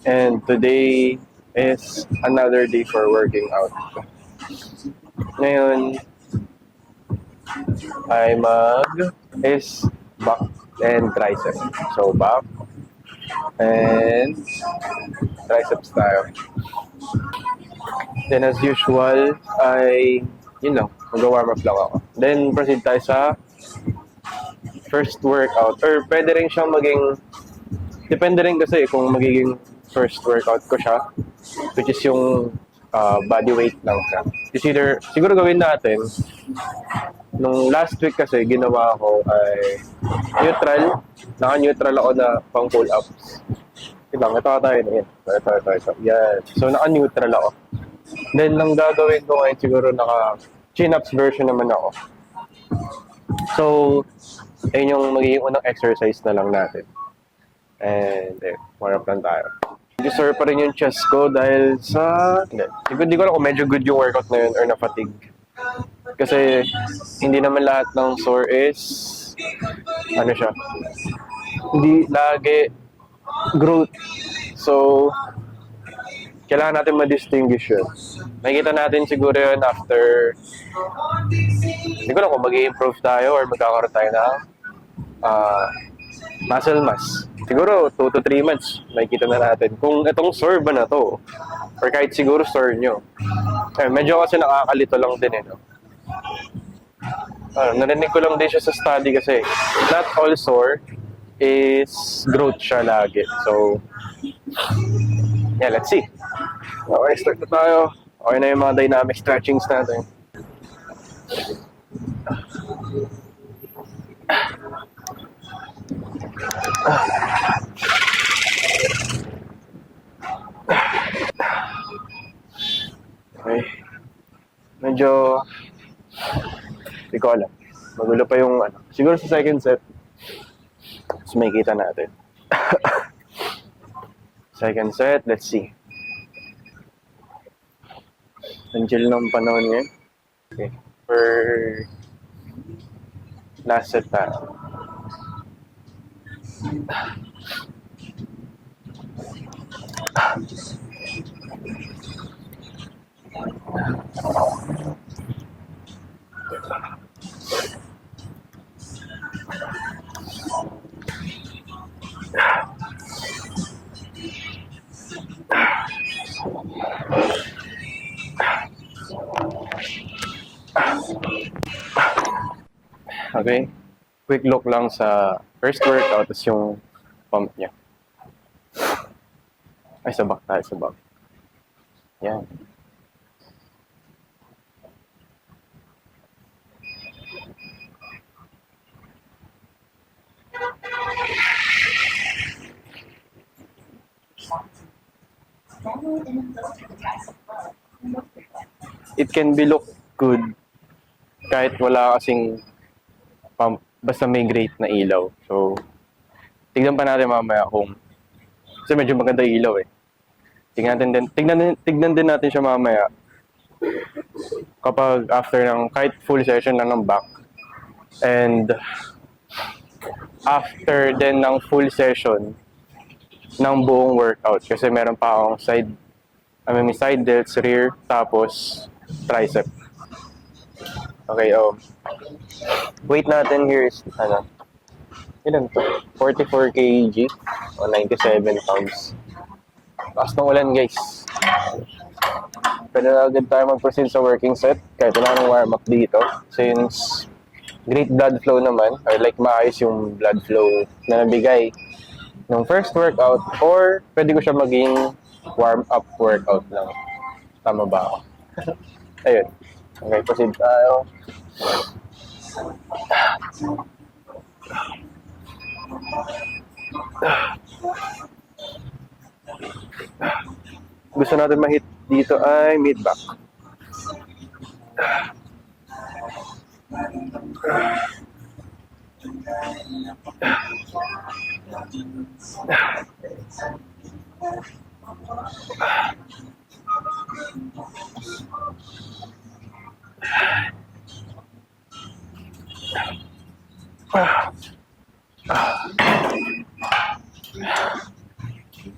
And today is another day for working out. Ngayon ay is back and tricep. So back and triceps tayo. Then as usual ay yun lang, mag-warm up lang ako. Then proceed tayo sa first workout, or pwede rin siyang maging, depende rin kasi kung magiging first workout ko siya, which is yung body weight lang siya. It's either, siguro gawin natin, nung last week kasi ginawa ko ay neutral, naka-neutral ako na pang pull-ups. Ito tayo na yan. Ito. Yan. So naka-neutral ako. Then nang gagawin ko ngayon, siguro naka-chin-ups version naman ako. So, ayun yung magiging unang exercise na lang natin. And, warm up lang tayo. Nag-sore pa rin yung chest ko dahil sa... Hindi ko alam kung medyo good yung workout na yun or na-fatigue. Kasi, hindi naman lahat ng sore is... Ano siya? Hindi lagi growth. So, kailangan natin ma-distinguish yun. Makikita natin siguro yun after... Hindi ko alam kung mag-i-improve tayo or magkakaroon tayo ng muscle mass. Siguro 2 to 3 months makikita na natin kung itong sore ba na to or kahit siguro sore nyo. Medyo kasi nakakalito lang din no? Narinig ko lang din siya sa study kasi not all sore is growth siya lagi. So yeah, let's see. Okay, start na tayo. Okay na yung mga dynamic stretchings natin. Okay. Medyo hindi ko alam. Magulo pa yung siguro sa second set. Mas makikita natin. Second set, let's see. Ang chill ng panahon ngayon. Okay. For last set tayo. Okay. Quick look lang sa first workout is yung pump niya. Ay, sa back tayo, sa back. Yan. It can be look good kahit wala kasing pump, basta may great na ilaw. So, tignan pa natin mamaya kung kasi medyo maganda yung ilaw Tignan din natin siya mamaya kapag after ng kahit full session lang ng back and after din ng full session ng buong workout kasi meron pa akong side delts, rear, tapos tricep. Okay, weight natin here is ilan to? 44 kg o 97 pounds. Taas ng ulan, guys. Pwede na agad tayo mag-proceed sa working set kahit wala nang warm up dito since great blood flow naman or like maayos yung blood flow na nabigay ng first workout or pwede ko siya maging warm up workout lang. Tama ba ako? Ayun. Okay, proceed tayo. Gusto natin ma-hit dito ay mid-back.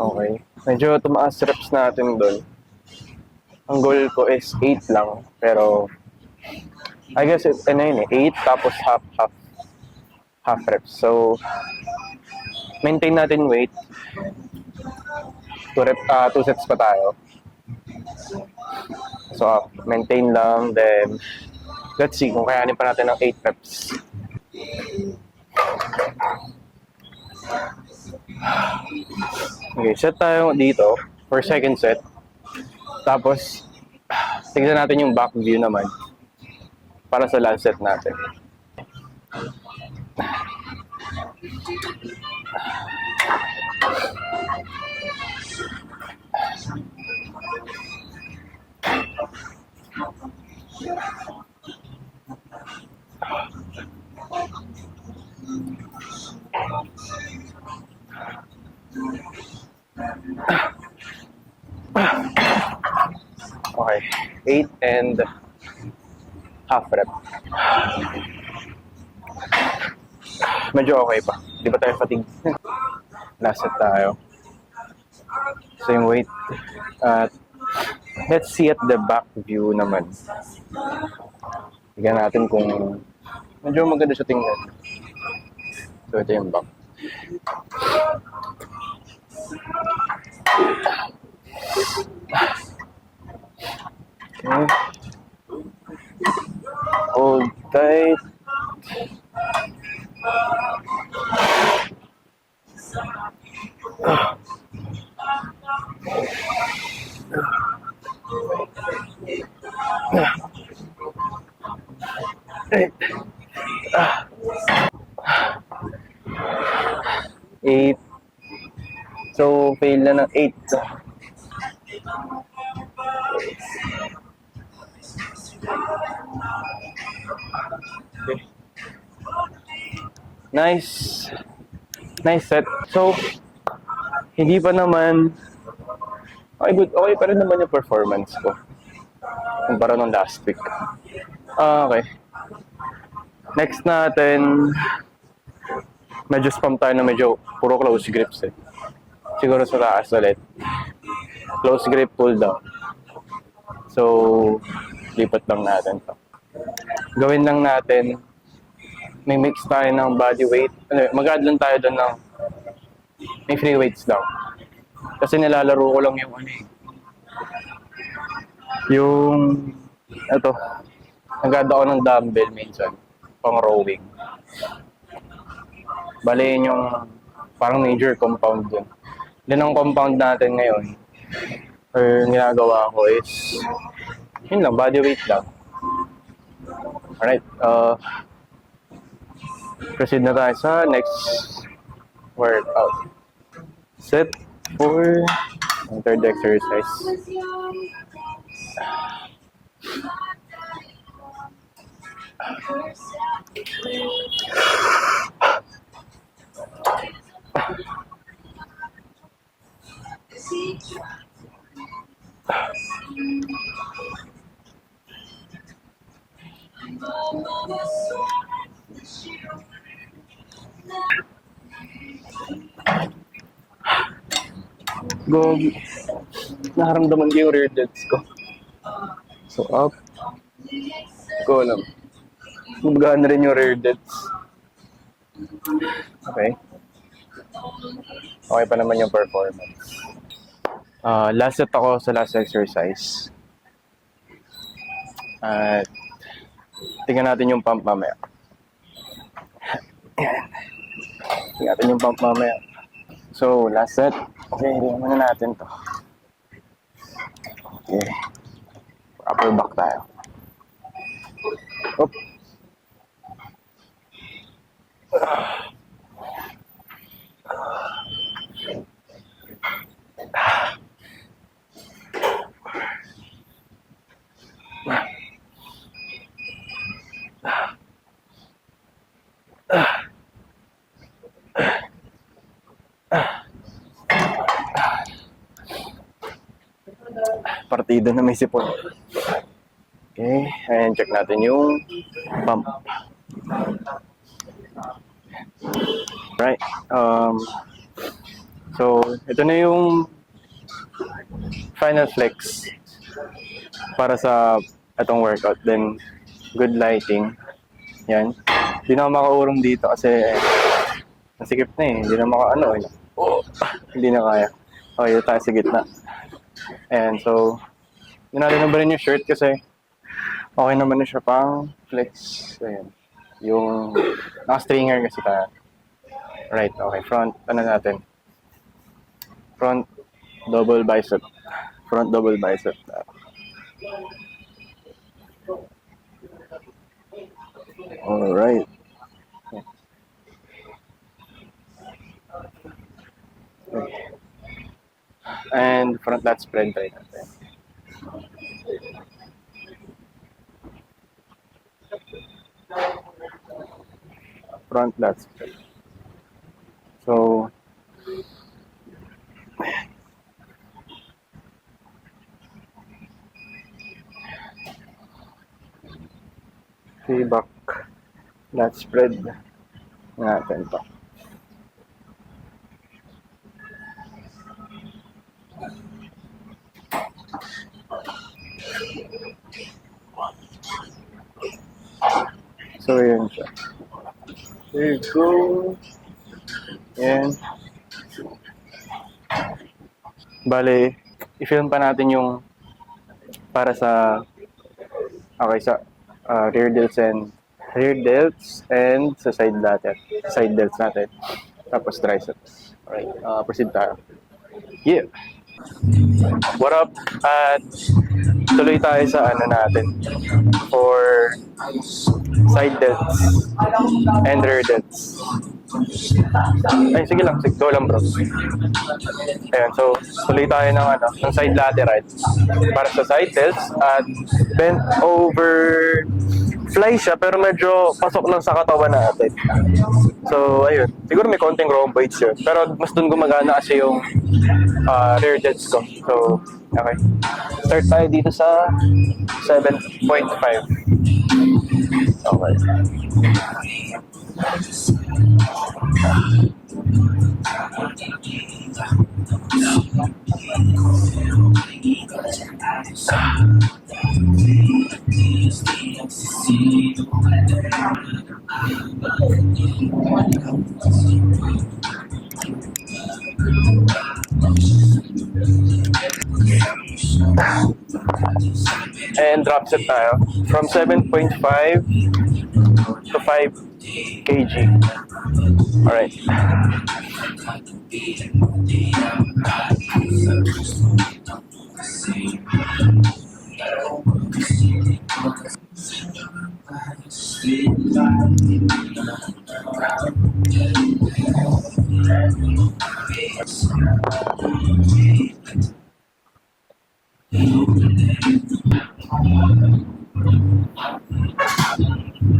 Okay. Medyo tumaas reps natin doon. Ang goal ko is 8 lang. Pero, I guess, ano yun eh, 8 tapos half reps. So, maintain natin weight. 2 sets pa tayo. So, maintain lang. Then, let's see kung kayanin pa natin ng 8 reps. Okay, set tayo dito for second set. Tapos, tignan natin yung back view naman para sa last set natin. Okay, 8 and half rep. Medyo okay pa. Di ba tayo fatigue? Last set tayo. Same weight. At let's see at the back view naman. Tignan natin kung medyo maganda siya tingnan. So ito yung back. Okay. Hold tight. Eight. So, fail na ng 8. Okay. Nice. Nice set. So, hindi pa naman okay, good. Okay pa rin naman yung performance ko. Kumpara nung last week. Okay. Next natin, medyo spam tayo na medyo puro close grips eh. Siguro sa taas ulit. Close grip, pull down. So, lipat lang natin to. Gawin lang natin, may mix tayo ng body weight. Mag-add lang tayo doon ng may free weights lang. Kasi nilalaro ko lang yung ano eh. Yung, ito, nag-add ako ng dumbbell minsan, pang rowing. Bale yun yung parang major compound dun. Then ang compound natin ngayon, or ginagawa ko is, yun lang, body weight lang. Alright, proceed na tayo sa next workout. Set for ang third exercise. Go. Naharamdaman ko yung rear delts ko. So up. Go lang. Magaan na rin yung rear delts. Okay. Okay pa naman yung performance. Last set ako sa last exercise. At tingnan natin yung pump mamaya. Tingnan natin yung pump mamaya. So, last set. Okay, tingnan muna natin to. Okay. Upper back tayo. Up. Partida na may sipon. Okay, and check natin yung pump. Right. So, ito na yung final flex para sa itong workout. Then, good lighting. Yan. Hindi na ako makaurong dito kasi nasikip na eh. Hindi na maka eh. Hindi na kaya. Okay, dito tayo sa gitna. Ayan, so, hindi natin na ba rin yung shirt kasi okay naman na siya pang flex. Ayan. Yung naka-stringer kasi tayo. Right, okay. Front, ano natin? Front double bicep. Front double bicep. Alright. Okay. And front lat spread try natin. Front lat spread. So, back lat spread natin to. So, yun siya. There you go. Yan. Bale, i-film pa natin yung para sa sa rear delts and sa side delts natin. Tapos triceps. Alright, proceed tayo. Yeah. What up? At tuloy tayo sa ano natin for side delts and rear delts. Ay, sige lang. Go lang, bro. Ayan, so, tuloy tayo ng side lateral para sa side delts at bent over fly siya pero medyo pasok lang sa katawan natin. So, ayun. Siguro may konting rhomboids yun. Pero mas dun gumagana kasi yung rear delts ko. So, okay. Start tayo dito sa 7.5. Okay. And drop set tayo from 7.5 to 5 kg. Alright.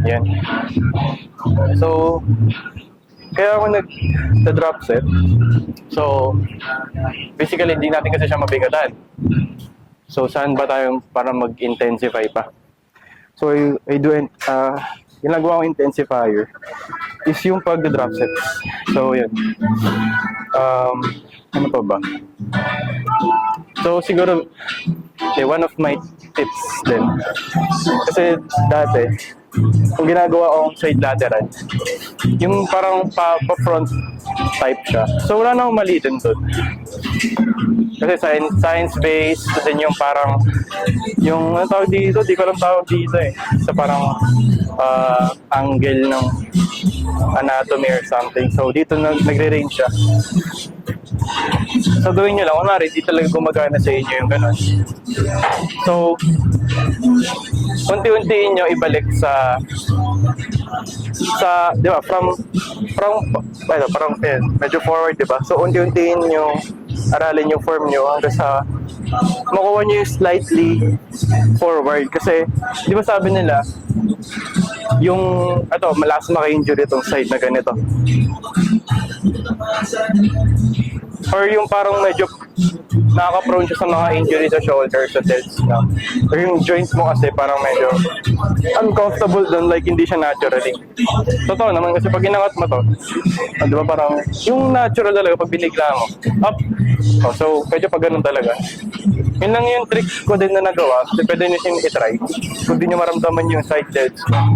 Yan. So, kaya ako nag-drop set. So, basically, hindi natin kasi siya mabigatan. So, saan ba tayo para mag-intensify pa? So, I do, ginagawa kong intensifier is yung pag-drop set. So, yun. Ano pa ba? So, siguro, one of my tips din. Kasi dati, kung ginagawa akong side lateral, yung parang pa-front type siya. So, wala na akong mali din doon. Kasi science-based, kasi yung parang, yung ano tawag dito, di ko alam tawag dito eh. Sa parang angle ng anatomy or something. So, dito nagre-range siya. So, gawin nyo lang. Kunwari, di talaga gumagana sa inyo yung ganun. So, unti-untiin nyo ibalik di ba, parang medyo forward, di ba? So, unti-untiin nyo, aralin yung form nyo hanggang sa makuha nyo yung slightly forward. Kasi, di ba sabi nila, yung, malakas maka-injury itong side na ganito. Or yung parang medyo nakaka-prone siya sa mga injury sa shoulder, sa delts na. Or yung joints mo kasi parang medyo uncomfortable doon, like hindi siya naturally. Totoo naman kasi pag inangat mo to, di ba parang yung natural talaga pag binigla mo, up. Oh, so, medyo pag ganun talaga. Yun lang yung trick ko din na nagawa. Kasi pwede nyo siyang itry. Kung di nyo maramdaman yung side delts mo.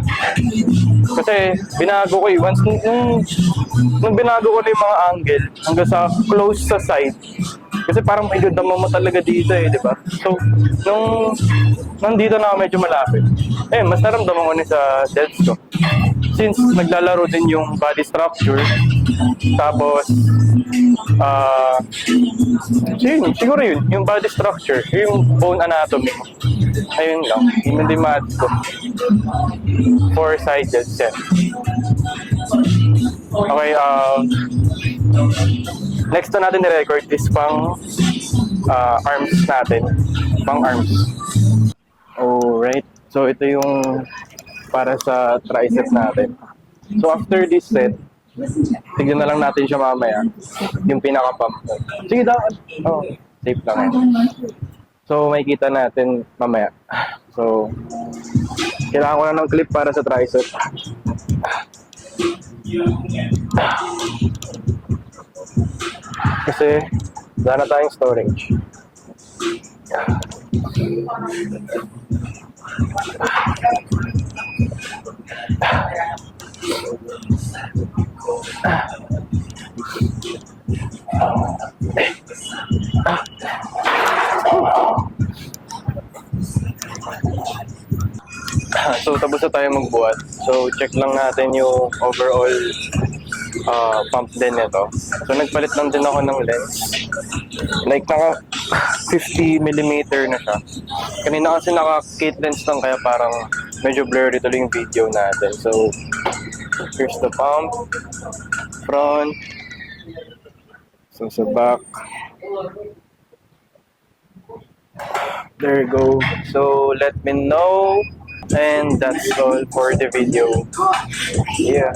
Kasi binago ko once nung binago ko na yung mga angle hanggang sa close sa side. Kasi parang medyo dama mo talaga dito eh, di ba? So, nandito na ako medyo malapit. Mas naramdaman ko na sa delts ko. Since naglalaro din yung body structure, tapos, siguro yun, yung body structure, yung bone anatomy. Ayun lang, yun din math ko. For side delts yan. Okay, next na natin i-record is pang arms natin. Pang arms. Alright. So, ito yung para sa tricep natin. So, after this set, tignan na lang natin siya mamaya. Yung pinaka-pump. Sige daw. Oh, safe lang. So, makikita natin mamaya. So, kailangan ko na ng clip para sa tricep. Kasi, wala na tayong storage. So, tapos na tayo magbuhat. So, check lang natin yung overall pump din nito. So, nagpalit lang din ako ng lens. Like, naka 50mm na siya. Kanina kasi naka-kit lens lang, kaya parang medyo blurry tuloy yung video natin. So, here's the pump. Front. So, sa back. There you go. So, let me know. And that's all for the video. Yeah.